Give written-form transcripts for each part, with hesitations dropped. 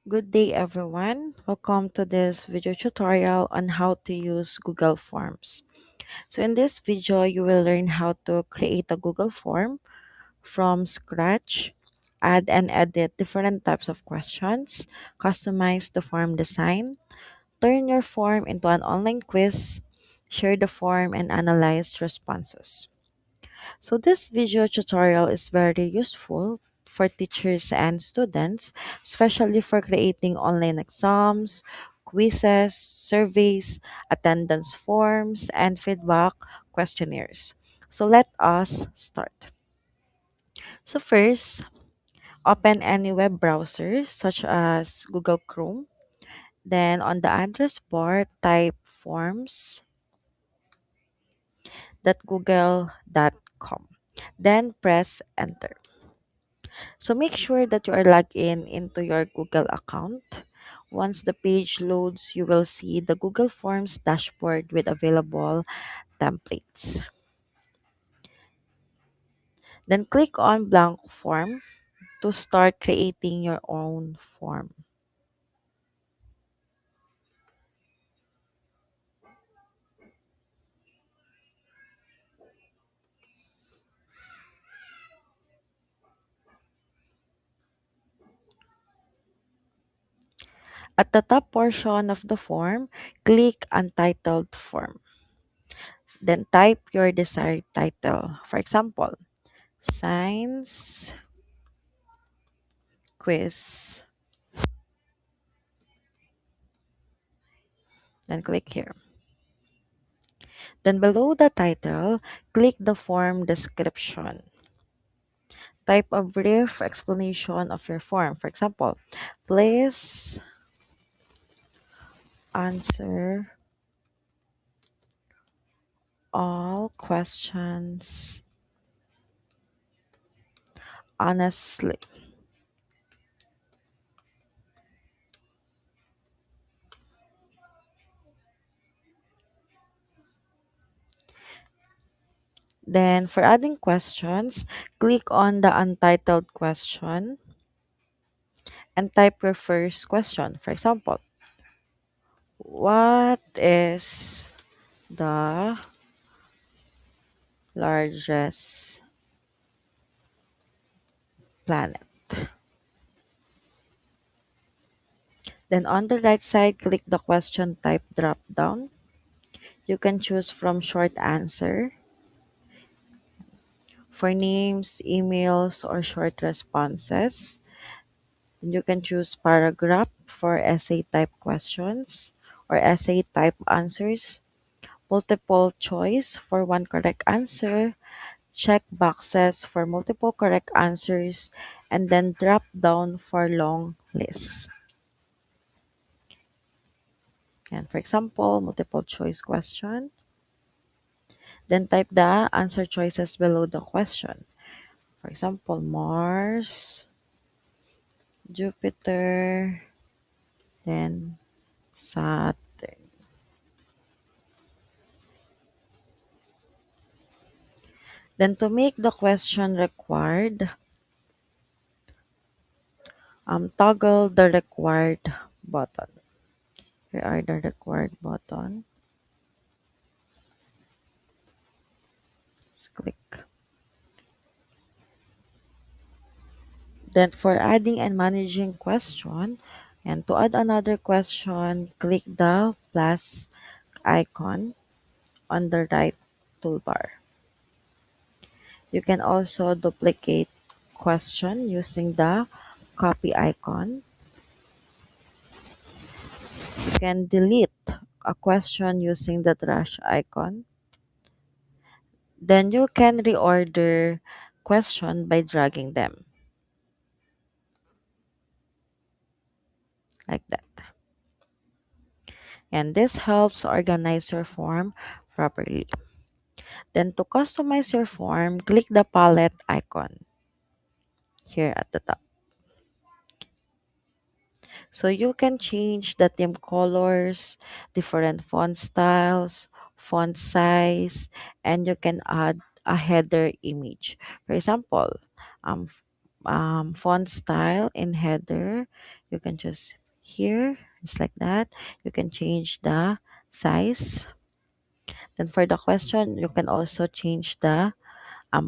Good day everyone. Welcome to this video tutorial on how to use Google Forms. So in this video, you will learn how to create a Google form from scratch, add and edit different types of questions, customize the form design, turn your form into an online quiz, share the form and analyze responses. So this video tutorial is very useful for teachers and students, especially for creating online exams, quizzes, surveys, attendance forms, and feedback questionnaires. So let us start. So first, open any web browser such as Google Chrome. Then on the address bar, type forms.google.com. Then press enter. So make sure that you are logged in into your Google account. Once the page loads, you will see the Google Forms dashboard with available templates. Then click on blank form to start creating your own form. At the top portion of the form, click Untitled Form. Then type your desired title. For example, Science Quiz. Then click here. Then below the title, click the form description. Type a brief explanation of your form. For example, please answer all questions honestly. Then for adding questions, click on the untitled question and type your first question. For example, what is the largest planet? Then on the right side, click the question type drop down. You can choose from short answer for names, emails, or short responses. Then you can choose paragraph for essay type questions or essay type answers. Multiple choice for one correct answer. Check boxes for multiple correct answers. And then drop down for long lists. And for example, multiple choice question. Then type the answer choices below the question. For example, Mars, Jupiter, then Saturn. Then to make the question required, toggle the required button. Here are the required button. Just click. Then for adding and managing question, and to add another question, click the plus icon on the right toolbar. You can also duplicate question using the copy icon. You can delete a question using the trash icon. Then you can reorder question by dragging them like that. And this helps organize your form properly. Then to customize your form, click the palette icon here at the top. So you can change the theme colors, different font styles, font size, and you can add a header image. For example, font style in header. You can choose here, just like that. You can change the size. Then for the question, you can also change the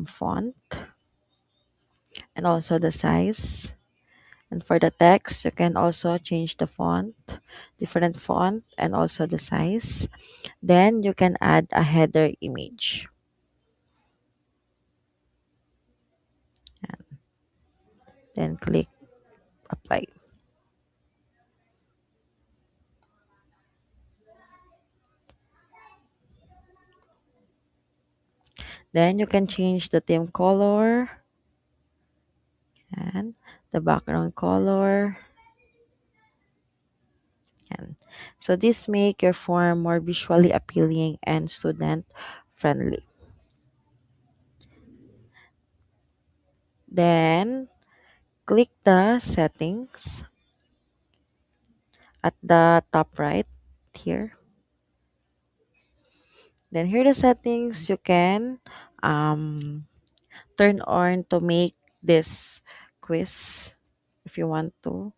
font and also the size. And for the text, you can also change the font, different font, and also the size. Then you can add a header image. Then click apply. Then you can change the theme color and the background color. And so this make your form more visually appealing and student friendly. Then click the settings at the top right here. Then here the settings you can um, turn on to make this quiz if you want to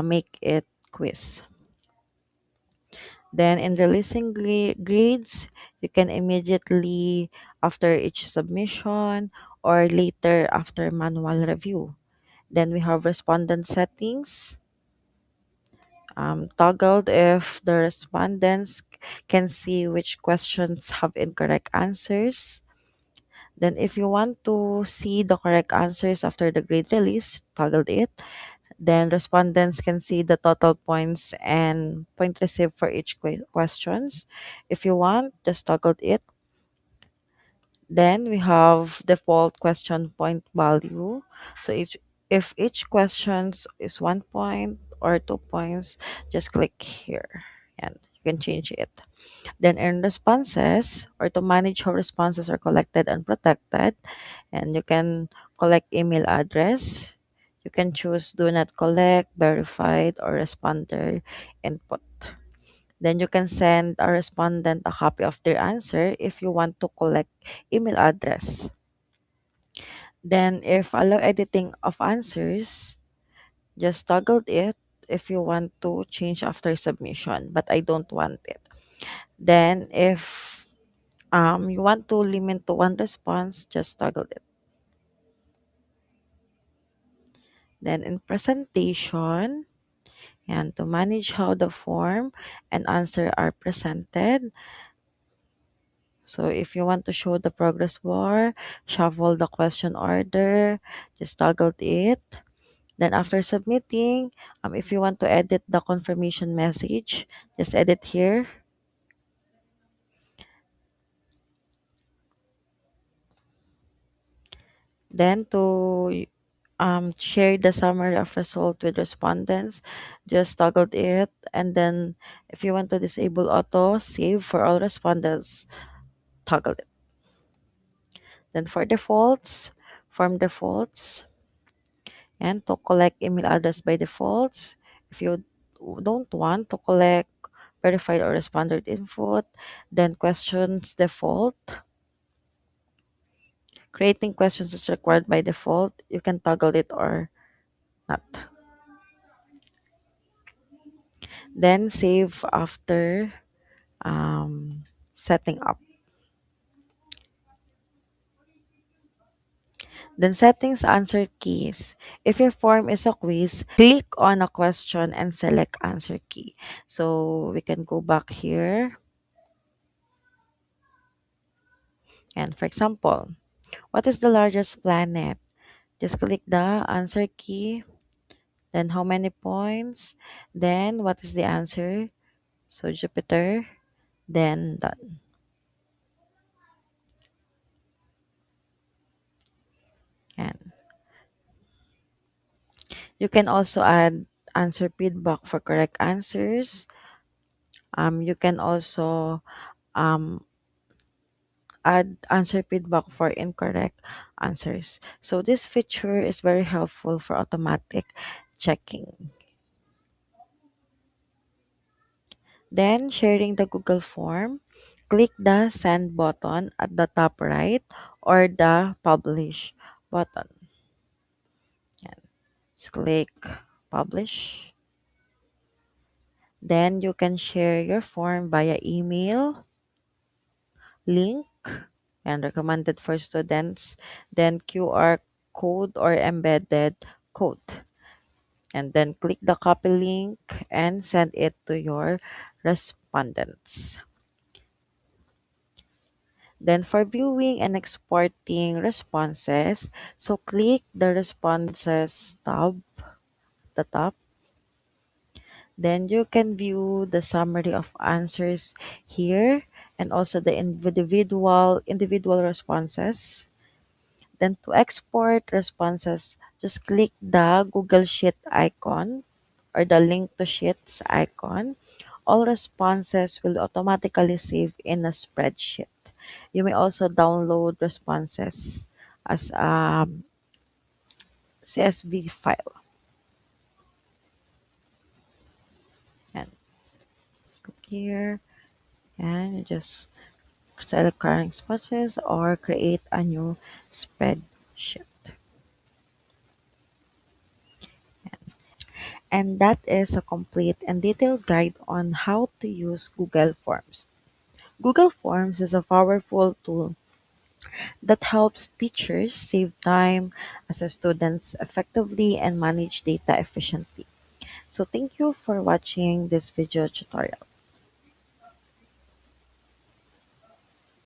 make it quiz. Then in releasing grades, you can immediately after each submission or later after manual review. Then we have respondent settings, toggled if the respondents can see which questions have incorrect answers. Then if you want to see the correct answers after the grade release, toggled it. Then respondents can see the total points and point received for each questions. If you want, just toggle it. Then we have default question point value. So if each questions is 1 point or 2 points, just click here and you can change it. Then in responses or to manage how responses are collected and protected, and you can collect email address. You can choose do not collect, verified, or responder input. Then you can send a respondent a copy of their answer if you want to collect email address. Then if allow editing of answers, just toggle it if you want to change after submission, but I don't want it. Then if you want to limit to one response, just toggle it. Then in presentation, and to manage how the form and answer are presented. So if you want to show the progress bar, shuffle the question order, just toggle it. Then after submitting, if you want to edit the confirmation message, just edit here. Then to share the summary of result with respondents, just toggle it. And then if you want to disable auto save for all respondents, toggle it. Then for defaults, form defaults, and to collect email address by defaults. If you don't want to collect verified or responded input, then questions default. Creating questions is required by default. You can toggle it or not. Then save after setting up. Then settings answer keys. If your form is a quiz, click on a question and select answer key. So we can go back here. And for example, what is the largest planet? Just click the answer key. Then how many points? Then what is the answer? So Jupiter. Then done. And you can also add answer feedback for correct answers. You can also um, add answer feedback for incorrect answers. So this feature is very helpful for automatic checking. Then sharing the Google form, click the send button at the top right or the publish button. Just click publish. Then you can share your form via email, link, and recommended for students, then QR code or embedded code. And then click the copy link and send it to your respondents. Then for viewing and exporting responses, so click the responses tab at the top. Then you can view the summary of answers here and also the individual responses. Then to export responses, just click the Google Sheet icon or the link to Sheets icon. All responses will automatically save in a spreadsheet. You may also download responses as a CSV file. And just click here and you just select current responses or create a new spreadsheet. And that is a complete and detailed guide on how to use Google Forms. Google Forms is a powerful tool that helps teachers save time, assess students effectively, and manage data efficiently. So thank you for watching this video tutorial.